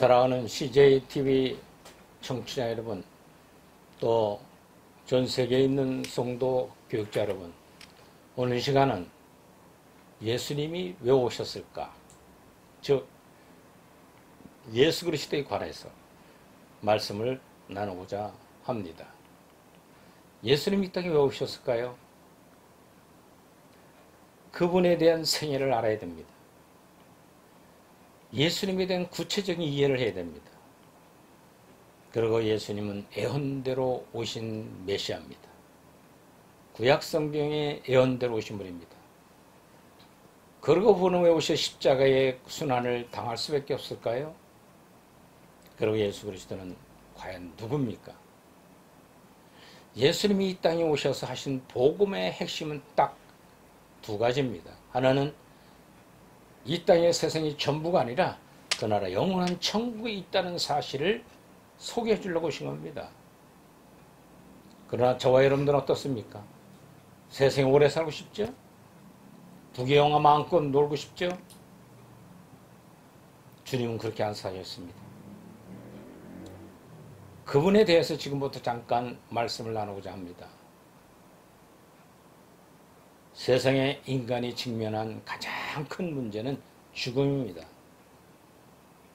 사랑하는 CJTV 청취자 여러분, 또 전 세계에 있는 성도 교육자 여러분, 오늘 시간은 예수님이 왜 오셨을까? 즉 예수 그리스도에 관해서 말씀을 나누고자 합니다. 예수님이 이 땅에 왜 오셨을까요? 그분에 대한 생애를 알아야 됩니다. 예수님에 대한 구체적인 이해를 해야 됩니다. 그리고 예수님은 예언대로 오신 메시아입니다. 구약 성경의 예언대로 오신 분입니다. 그리고 그분은 왜 오셔 십자가의 순환을 당할 수밖에 없을까요? 그리고 예수 그리스도는 과연 누굽니까? 예수님이 이 땅에 오셔서 하신 복음의 핵심은 딱 두 가지입니다. 하나는 이 땅의 세상이 전부가 아니라 그 나라 영원한 천국에 있다는 사실을 소개해 주려고 오신 겁니다. 그러나 저와 여러분들은 어떻습니까? 세상에 오래 살고 싶죠? 부귀영화 마음껏 놀고 싶죠? 주님은 그렇게 안 사셨습니다. 그분에 대해서 지금부터 잠깐 말씀을 나누고자 합니다. 세상에 인간이 직면한 가장 큰 문제는 죽음입니다.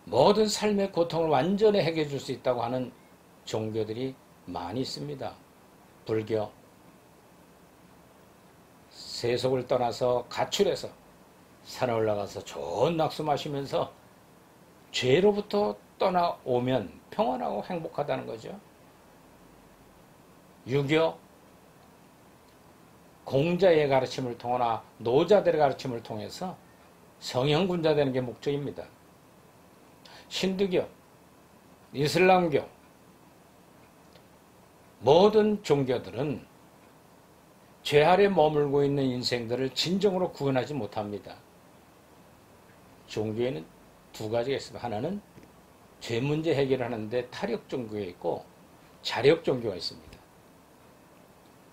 모든 삶의 고통을 완전히 해결해 줄 수 있다고 하는 종교들이 많이 있습니다. 불교, 세속을 떠나서 가출해서 산에 올라가서 좋은 낙수 마시면서 죄로부터 떠나오면 평안하고 행복하다는 거죠. 유교, 공자의 가르침을 통하나 노자들의 가르침을 통해서 성형군자 되는 게 목적입니다. 신두교, 이슬람교, 모든 종교들은 죄 아래 머물고 있는 인생들을 진정으로 구원하지 못합니다. 종교에는 두 가지가 있습니다. 하나는 죄 문제 해결하는데 타력 종교가 있고 자력 종교가 있습니다.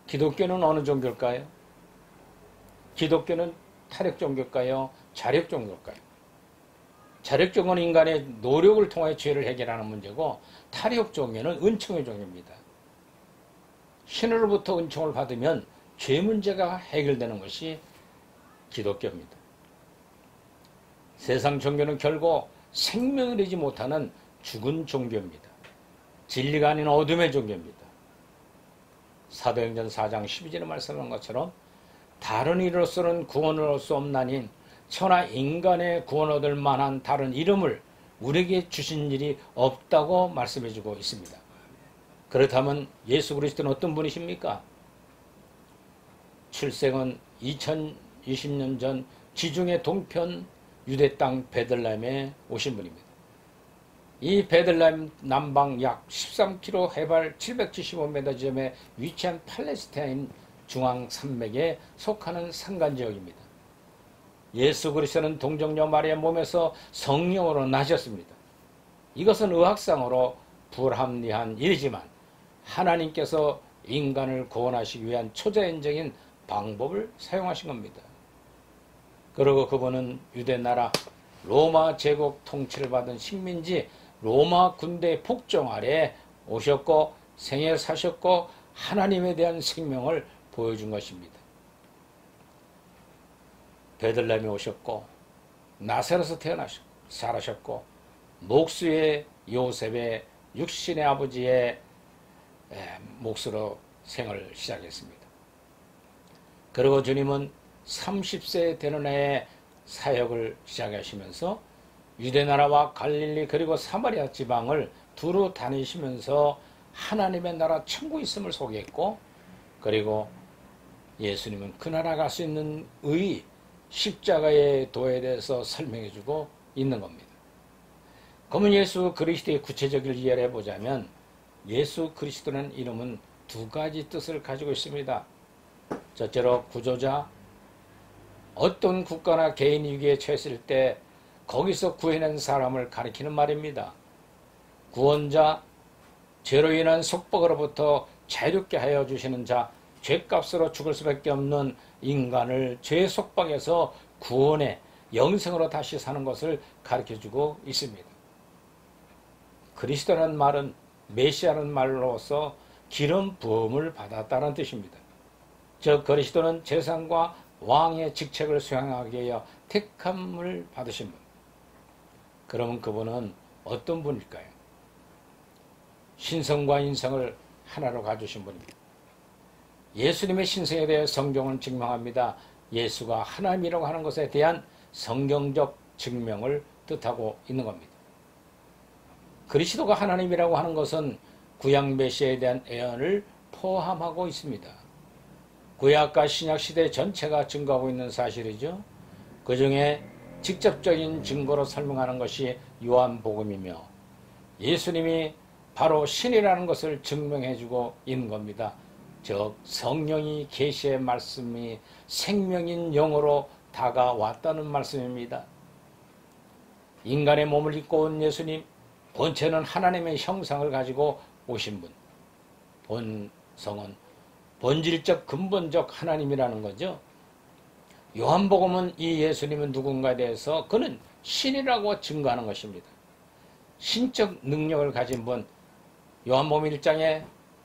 기독교는 어느 종교일까요? 기독교는 타력 종교일까요? 자력 종교일까요? 자력 종교는 인간의 노력을 통해 죄를 해결하는 문제고, 타력 종교는 은총의 종교입니다. 신으로부터 은총을 받으면 죄 문제가 해결되는 것이 기독교입니다. 세상 종교는 결국 생명을 잃지 못하는 죽은 종교입니다. 진리가 아닌 어둠의 종교입니다. 사도행전 4장 12절에 말씀한 것처럼 다른 이로서는 구원을 얻을 수 없나니 천하 인간의 구원 얻을 만한 다른 이름을 우리에게 주신 일이 없다고 말씀해주고 있습니다. 그렇다면 예수 그리스도는 어떤 분이십니까? 출생은 2020년 전 지중해 동편 유대 땅 베들레헴에 오신 분입니다. 이 베들레헴 남방 약 13km 해발 775m 지점에 위치한 팔레스타인 중앙 산맥에 속하는 산간지역입니다. 예수 그리스도는 동정녀 마리아 몸에서 성령으로 나셨습니다. 이것은 의학상으로 불합리한 일이지만 하나님께서 인간을 구원하시기 위한 초자연적인 방법을 사용하신 겁니다. 그리고 그분은 유대나라 로마 제국 통치를 받은 식민지 로마 군대의 폭정 아래 오셨고 생애 사셨고 하나님에 대한 생명을 보여준 것입니다. 베들레헴에 오셨고 나사렛에서 태어나셨고 살아셨고 목수의 요셉의 육신의 아버지의 몫으로 생을 시작했습니다. 그리고 주님은 30세 되는 해에 사역을 시작하시면서 유대나라와 갈릴리 그리고 사마리아 지방을 두루 다니시면서 하나님의 나라 천국이 있음을 소개했고, 그리고 예수님은 그 나라 갈 수 있는 의 십자가의 도에 대해서 설명해주고 있는 겁니다. 그러면 예수 그리스도의 구체적인 이해를 해보자면 예수 그리스도라는 이름은 두 가지 뜻을 가지고 있습니다. 첫째로 구조자, 어떤 국가나 개인 위기에 처했을 때 거기서 구해낸 사람을 가리키는 말입니다. 구원자, 죄로 인한 속박으로부터 자유롭게 하여 주시는 자, 죄값으로 죽을 수밖에 없는 인간을 죄의 속박에서 구원해 영생으로 다시 사는 것을 가르쳐주고 있습니다. 그리스도라는 말은 메시아라는 말로서 기름 부음을 받았다는 뜻입니다. 즉 그리스도는 제사장과 왕의 직책을 수행하기 위하여 택함을 받으신 분. 그러면 그분은 어떤 분일까요? 신성과 인성을 하나로 가주신 분입니다. 예수님의 신성에 대해 성경은 증명합니다. 예수가 하나님이라고 하는 것에 대한 성경적 증명을 뜻하고 있는 겁니다. 그리스도가 하나님이라고 하는 것은 구약 메시아에 대한 예언을 포함하고 있습니다. 구약과 신약 시대 전체가 증거하고 있는 사실이죠. 그 중에 직접적인 증거로 설명하는 것이 요한복음이며 예수님이 바로 신이라는 것을 증명해주고 있는 겁니다. 즉 성령이 계시의 말씀이 생명인 영으로 다가왔다는 말씀입니다. 인간의 몸을 입고 온 예수님, 본체는 하나님의 형상을 가지고 오신 분. 본성은 본질적 근본적 하나님이라는 거죠. 요한복음은 이 예수님은 누군가에 대해서 그는 신이라고 증거하는 것입니다. 신적 능력을 가진 분, 요한복음 1장에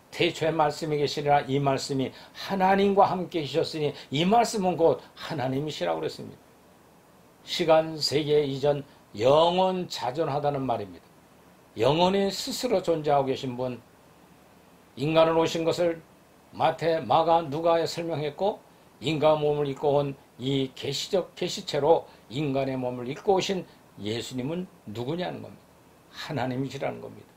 태초에 말씀이 계시니라 이 말씀이 하나님과 함께 계셨으니 이 말씀은 곧 하나님이시라고 그랬습니다. 시간 세계 이전 영원 자존하다는 말입니다. 영원히 스스로 존재하고 계신 분, 인간을 오신 것을 마태, 마가, 누가에 설명했고 인간 몸을 입고 온 이 계시적 계시체로 인간의 몸을 입고 오신 예수님은 누구냐는 겁니다. 하나님이시라는 겁니다.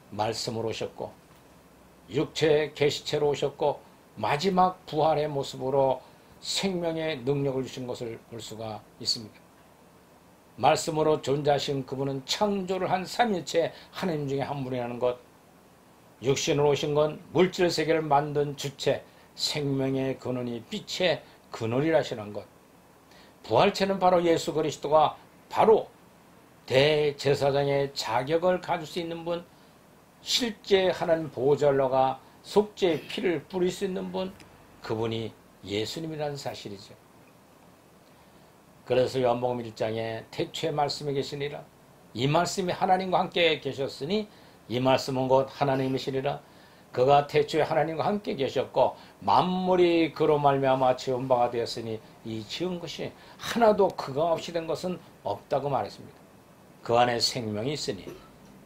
말씀으로 오셨고 육체의 계시체로 오셨고 마지막 부활의 모습으로 생명의 능력을 주신 것을 볼 수가 있습니다. 말씀으로 존재하신 그분은 창조를 한 삼위일체 하나님 중에 한 분이라는 것, 육신으로 오신 건 물질 세계를 만든 주체, 생명의 근원이 빛의 근원이라시는 것, 부활체는 바로 예수 그리스도가 바로 대제사장의 자격을 가질 수 있는 분, 실제 하나님 보혈로가 속죄의 피를 뿌릴 수 있는 분, 그분이 예수님이라는 사실이죠. 그래서 요한복음 1장에 태초에 말씀이 계시니라 이 말씀이 하나님과 함께 계셨으니 이 말씀은 곧 하나님이시리라. 그가 태초에 하나님과 함께 계셨고 만물이 그로 말미암아 지은 바가 되었으니 이 지은 것이 하나도 그가 없이 된 것은 없다고 말했습니다. 그 안에 생명이 있으니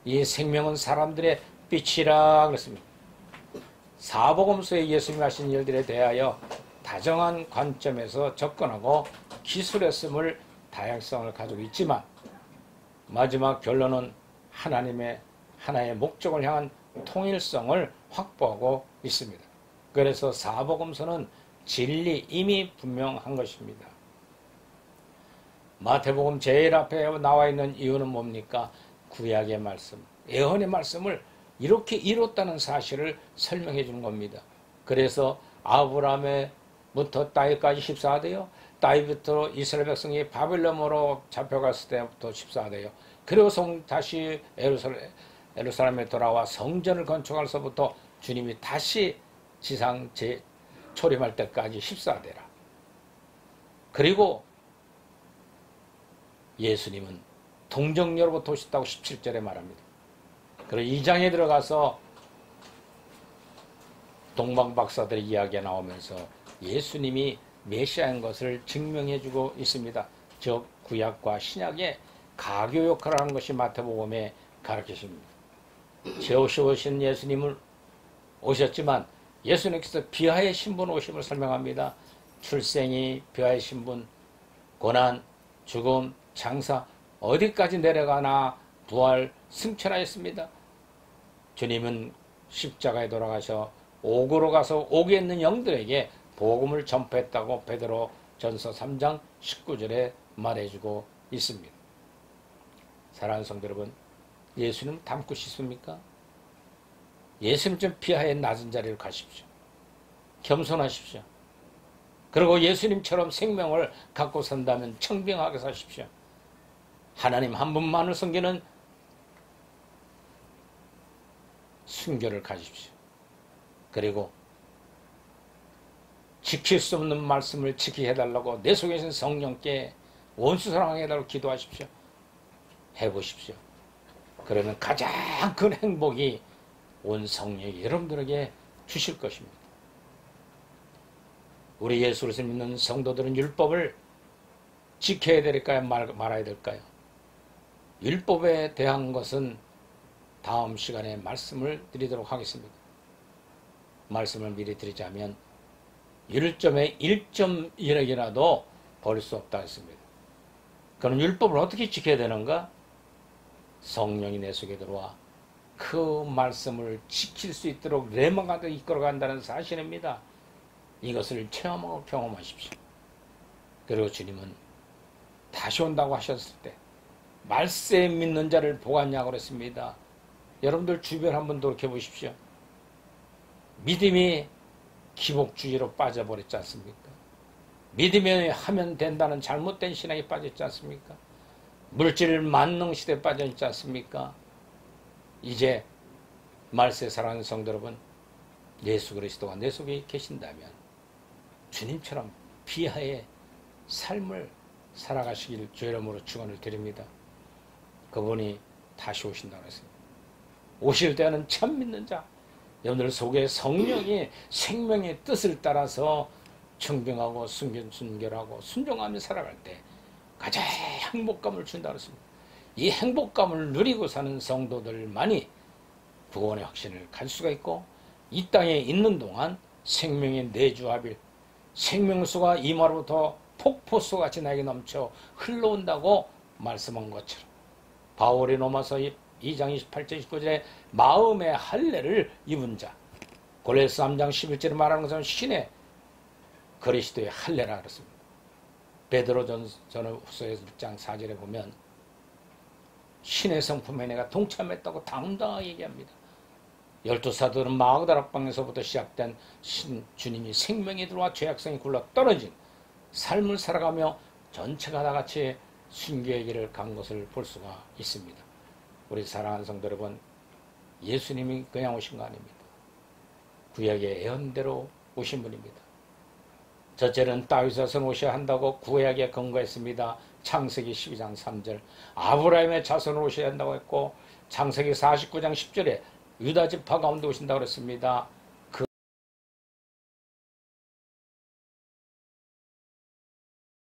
이 생명은 사람들의 빛이라 그랬습니다. 사복음서에 예수님이 하신 일들에 대하여 다정한 관점에서 접근하고 기술했음을 다양성을 가지고 있지만 마지막 결론은 하나님의 하나의 목적을 향한 통일성을 확보하고 있습니다. 그래서 사복음서는 진리 이미 분명한 것입니다. 마태복음 제일 앞에 나와 있는 이유는 뭡니까? 구약의 말씀, 예언의 말씀을 이렇게 이뤘다는 사실을 설명해 주는 겁니다. 그래서 아브라함부터 다윗까지 14대요. 다윗부터 이스라엘 백성이 바벨론으로 잡혀갔을 때부터 14대요. 그리고 다시 예루살렘에 돌아와 성전을 건축할서부터 주님이 다시 지상 초림할 때까지 14대라. 그리고 예수님은 동정녀로부터 오셨다고 17절에 말합니다. 그리고 2장에 들어가서 동방박사들의 이야기가 나오면서 예수님이 메시아인 것을 증명해주고 있습니다. 즉 구약과 신약의 가교 역할을 하는 것이 마태복음에 가르치십니다. 세우시오신 예수님을 오셨지만 예수님께서 비하의 신분 오심을 설명합니다. 출생이 비하의 신분, 고난, 죽음, 장사 어디까지 내려가나 부활, 승천하였습니다. 주님은 십자가에 돌아가셔 옥으로 가서 옥에 있는 영들에게 복음을 전파했다고 베드로 전서 3장 19절에 말해주고 있습니다. 사랑하는 성도 여러분, 예수님 닮고 싶습니까? 예수님 좀 비하의 낮은 자리로 가십시오. 겸손하십시오. 그리고 예수님처럼 생명을 갖고 산다면 청병하게 사십시오. 하나님 한 분만을 섬기는 순교를 가십시오. 그리고 지킬 수 없는 말씀을 지키게 해달라고 내 속에 있는 성령께 원수 사랑하게 해달라고 기도하십시오. 해보십시오. 그러면 가장 큰 행복이 온 성령이 여러분들에게 주실 것입니다. 우리 예수를 믿는 성도들은 율법을 지켜야 될까요? 말아야 될까요? 율법에 대한 것은 다음 시간에 말씀을 드리도록 하겠습니다. 말씀을 미리 드리자면 1점에 1.1억이라도 버릴 수 없다 했습니다. 그럼 율법을 어떻게 지켜야 되는가? 성령이 내 속에 들어와 그 말씀을 지킬 수 있도록 레마가 이끌어간다는 사실입니다. 이것을 체험하고 경험하십시오. 그리고 주님은 다시 온다고 하셨을 때 말세 믿는 자를 보았냐고 그랬습니다. 여러분들 주변 한번 돌이켜 보십시오. 믿음이 기복주의로 빠져버렸지 않습니까? 믿으면 하면 된다는 잘못된 신앙에 빠졌지 않습니까? 물질 만능 시대에 빠져있지 않습니까? 이제 말세 사랑하는 성도 여러분, 예수 그리스도가 내 속에 계신다면 주님처럼 비하의 삶을 살아가시길 주의 이름으로 축원을 드립니다. 그분이 다시 오신다고 했습니다. 오실 때는 참 믿는 자, 여러분들 속에 성령이 생명의 뜻을 따라서 청정하고 순결하고 순종하며 살아갈 때 가장 행복감을 준다고 했습니다. 이 행복감을 누리고 사는 성도들만이 구원의 확신을 갈 수가 있고, 이 땅에 있는 동안 생명의 내주하빌 생명수가 이마로부터 폭포수같이 나에게 넘쳐 흘러온다고 말씀한 것처럼 바울이 로마서 2장 28절 29절에 마음의 할례를 입은 자, 골로새 3장 11절에 말하는 것은 신의 그리스도의 할례라 그랬습니다. 베드로전서 1장 4절에 보면 신의 성품에 내가 동참했다고 당당하게 얘기합니다. 12사도들은 마그다라 방에서부터 시작된 주님이 생명이 들어와 죄악성이 굴러 떨어진 삶을 살아가며 전체가 다 같이 순교의 길을 간 것을 볼 수가 있습니다. 우리 사랑하는 성도 여러분, 예수님이 그냥 오신 거 아닙니다. 구약의 예언대로 오신 분입니다. 첫째는 다윗의 선 오셔야 한다고 구약에 근거했습니다. 창세기 12장 3절 아브라함의 자손으로 오셔야 한다고 했고, 창세기 49장 10절에 유다 지파 가운데 오신다고 했습니다.